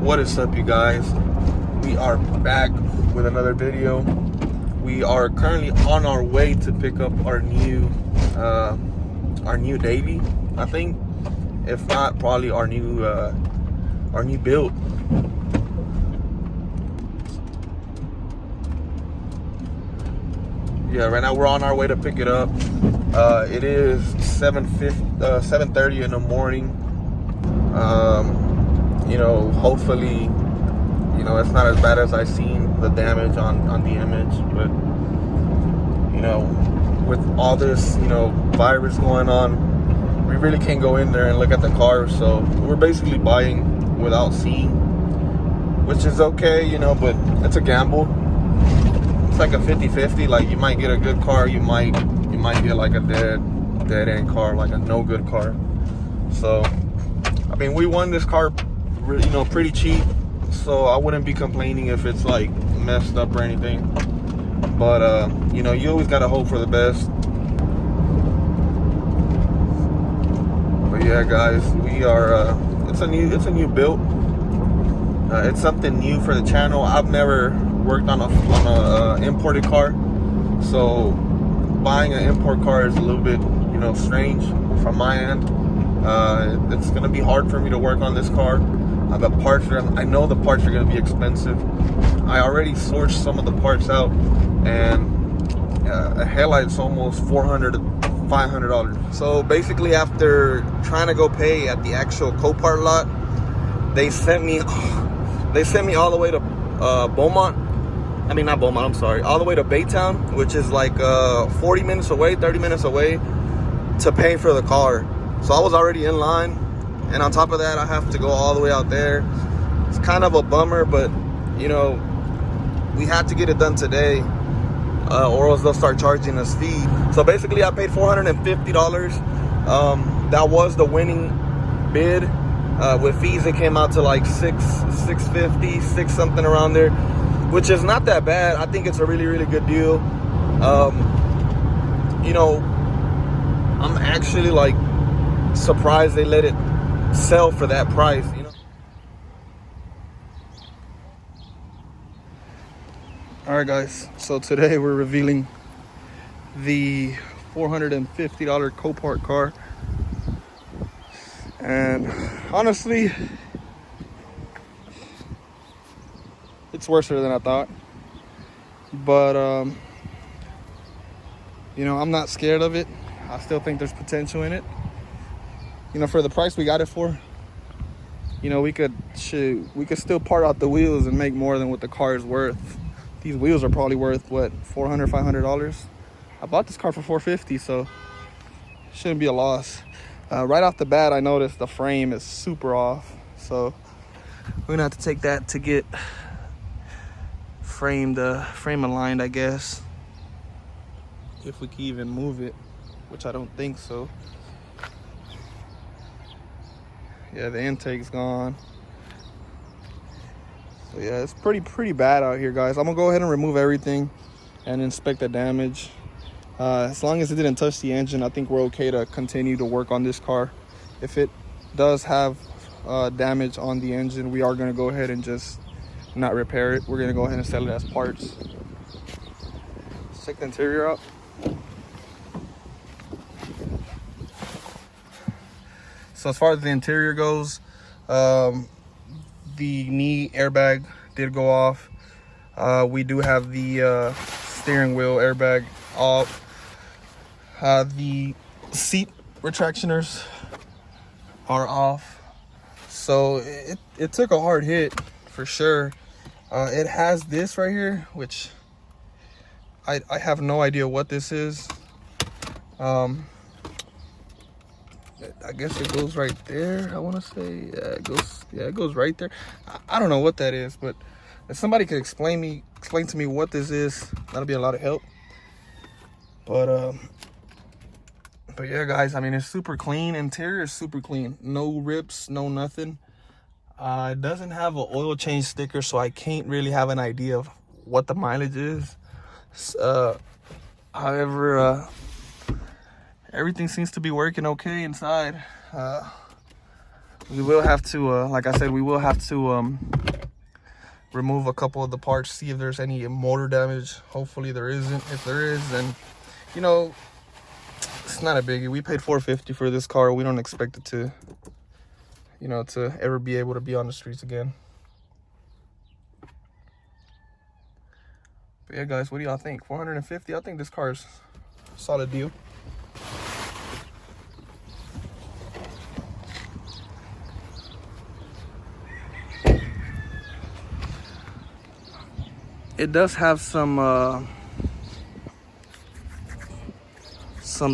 What is up, you guys? We are back with another video. We are currently on our way to pick up our new daily, I think. If not, probably our new build. Yeah, right now we're on our way to pick it up. It is 7:30 in the morning. Hopefully, it's not as bad as I seen the damage on the image, but with all this virus going on, we really can't go in there and look at the car. So we're basically buying without seeing, which is okay, but it's a gamble. It's like a 50-50. Like, you might get a good car, you might get like a dead end car, like a no good car. So I mean, we won this car pretty cheap, so I wouldn't be complaining if it's like messed up or anything. But you always gotta hope for the best. But yeah, guys, we are it's a new build. It's something new for the channel. I've never worked on a imported car, so buying an import car is a little bit strange from my end. It's gonna be hard for me to work on this car. I know the parts are gonna be expensive. I already sourced some of the parts out, and a headlight's almost $400 to $500. So basically, after trying to go pay at the actual Copart lot, they sent me all the way to Beaumont. I mean, not Beaumont, I'm sorry. All the way to Baytown, which is like 40 minutes away, 30 minutes away, to pay for the car. So I was already in line, and on top of that, I have to go all the way out there. It's kind of a bummer, but we had to get it done today, or else they'll start charging us fees. So basically, I paid $450. That was the winning bid. With fees, it came out to like $650, six something around there, which is not that bad. I think it's a really, really good deal. I'm actually like surprised they let it sell for that price. All right, guys, so today we're revealing the $450 Copart car, and honestly, it's worse than I thought. But I'm not scared of it. I still think there's potential in it. For the price we got it for, we could still part out the wheels and make more than what the car is worth. These wheels are probably worth what, $400, $500. I bought this car for $450, so it shouldn't be a loss. Right off the bat, I noticed the frame is super off, so we're gonna have to take that to get frame aligned, I guess, if we can even move it, which I don't think so. Yeah, the intake's gone. So yeah, it's pretty bad out here, guys. I'm gonna go ahead and remove everything and inspect the damage. As long as it didn't touch the engine, I think we're okay to continue to work on this car. If it does have damage on the engine, we are gonna go ahead and just not repair it. We're gonna go ahead and sell it as parts. Let's check the interior out. So as far as the interior goes, the knee airbag did go off. We do have the steering wheel airbag off. The seat retractioners are off. So it took a hard hit for sure. It has this right here, which I have no idea what this is. I guess it goes right there, I want to say. Yeah, it goes right there. I don't know what that is, but if somebody could explain to me what this is, that'll be a lot of help. But yeah, guys, I mean, it's super clean. Interior is super clean. No rips, no nothing. It doesn't have an oil change sticker, so I can't really have an idea of what the mileage is. However, everything seems to be working okay inside. We will have to, like I said, we will have to remove a couple of the parts, see if there's any motor damage. Hopefully there isn't. If there is, then, you know, it's not a biggie. We paid $450 for this car. We don't expect it to, you know, to ever be able to be on the streets again. But yeah, guys, what do y'all think? $450? I think this car is a solid deal. It does have some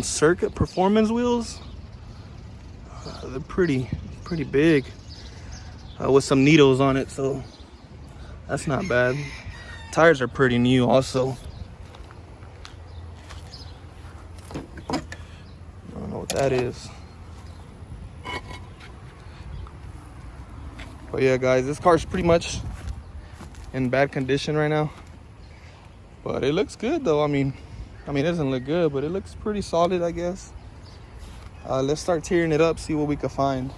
circuit performance wheels. They're pretty big, with some needles on it, so that's not bad. Tires are pretty new also. I don't know what that is. But yeah, guys, this car's pretty much in bad condition right now, but it looks good though. I mean it doesn't look good, but it looks pretty solid, I guess. Let's start tearing it up, see what we can find.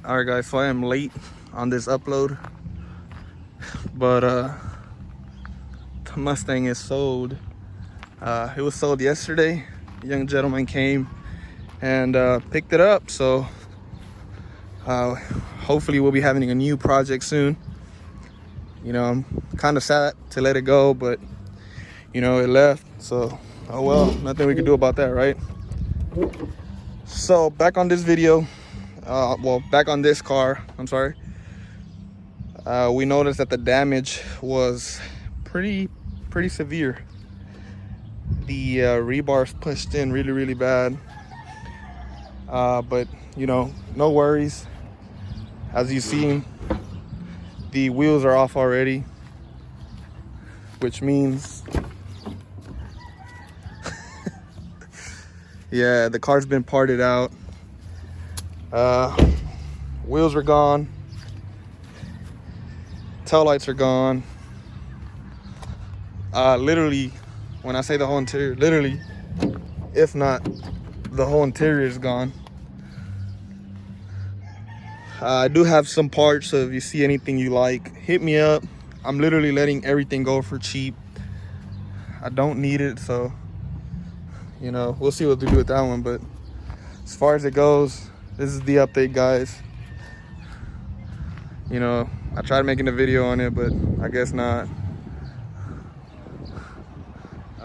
All right, guys, so I am late on this upload, but the Mustang is sold. It was sold yesterday. A young gentleman came and picked it up, so hopefully we'll be having a new project soon. You know, I'm kind of sad to let it go, but you know, it left, so oh well, nothing we can do about that, right? So back on this video, well, back on this car, I'm sorry. We noticed that the damage was pretty severe. The rebar's pushed in really bad, but you know, no worries. As you've seen, the wheels are off already, which means yeah, the car's been parted out. Wheels are gone, tail lights are gone. Literally, when I say the whole interior, literally, if not the whole interior is gone. I do have some parts, so if you see anything you like, hit me up. I'm literally letting everything go for cheap. I don't need it, so you know, we'll see what to do with that one. But as far as it goes, this is the update, guys. You know, I tried making a video on it, but I guess not.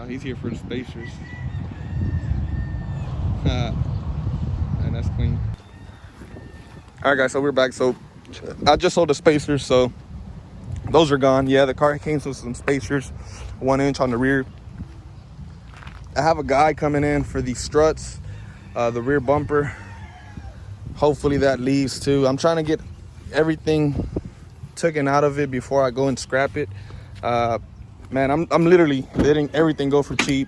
He's here for the spacers. And that's clean. All right, guys, so we're back. So I just sold the spacers, so those are gone. Yeah, the car came with some spacers, 1 inch on the rear. I have a guy coming in for the struts, the rear bumper. Hopefully that leaves too. I'm trying to get everything taken out of it before I go and scrap it. Man, I'm literally letting everything go for cheap.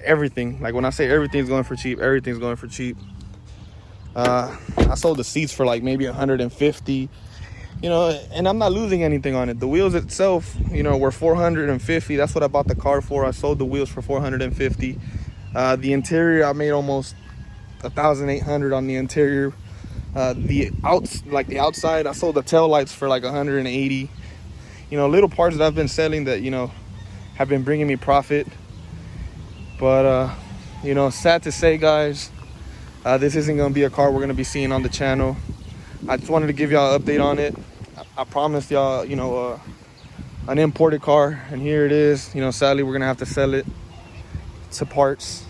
Everything. Like when I say everything's going for cheap, everything's going for cheap. I sold the seats for like maybe 150, you know, and I'm not losing anything on it. The wheels itself, you know, were 450. That's what I bought the car for. I sold the wheels for 450. The interior, I made almost 1,800 on the interior. The outside, I sold the tail lights for like 180. You know, little parts that I've been selling that, you know, have been bringing me profit. But you know, sad to say, guys, this isn't gonna be a car we're gonna be seeing on the channel. I just wanted to give y'all an update on it. I promised y'all, you know, an imported car, and here it is. You know, sadly, we're gonna have to sell it to parts.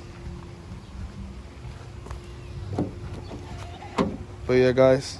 But yeah, guys,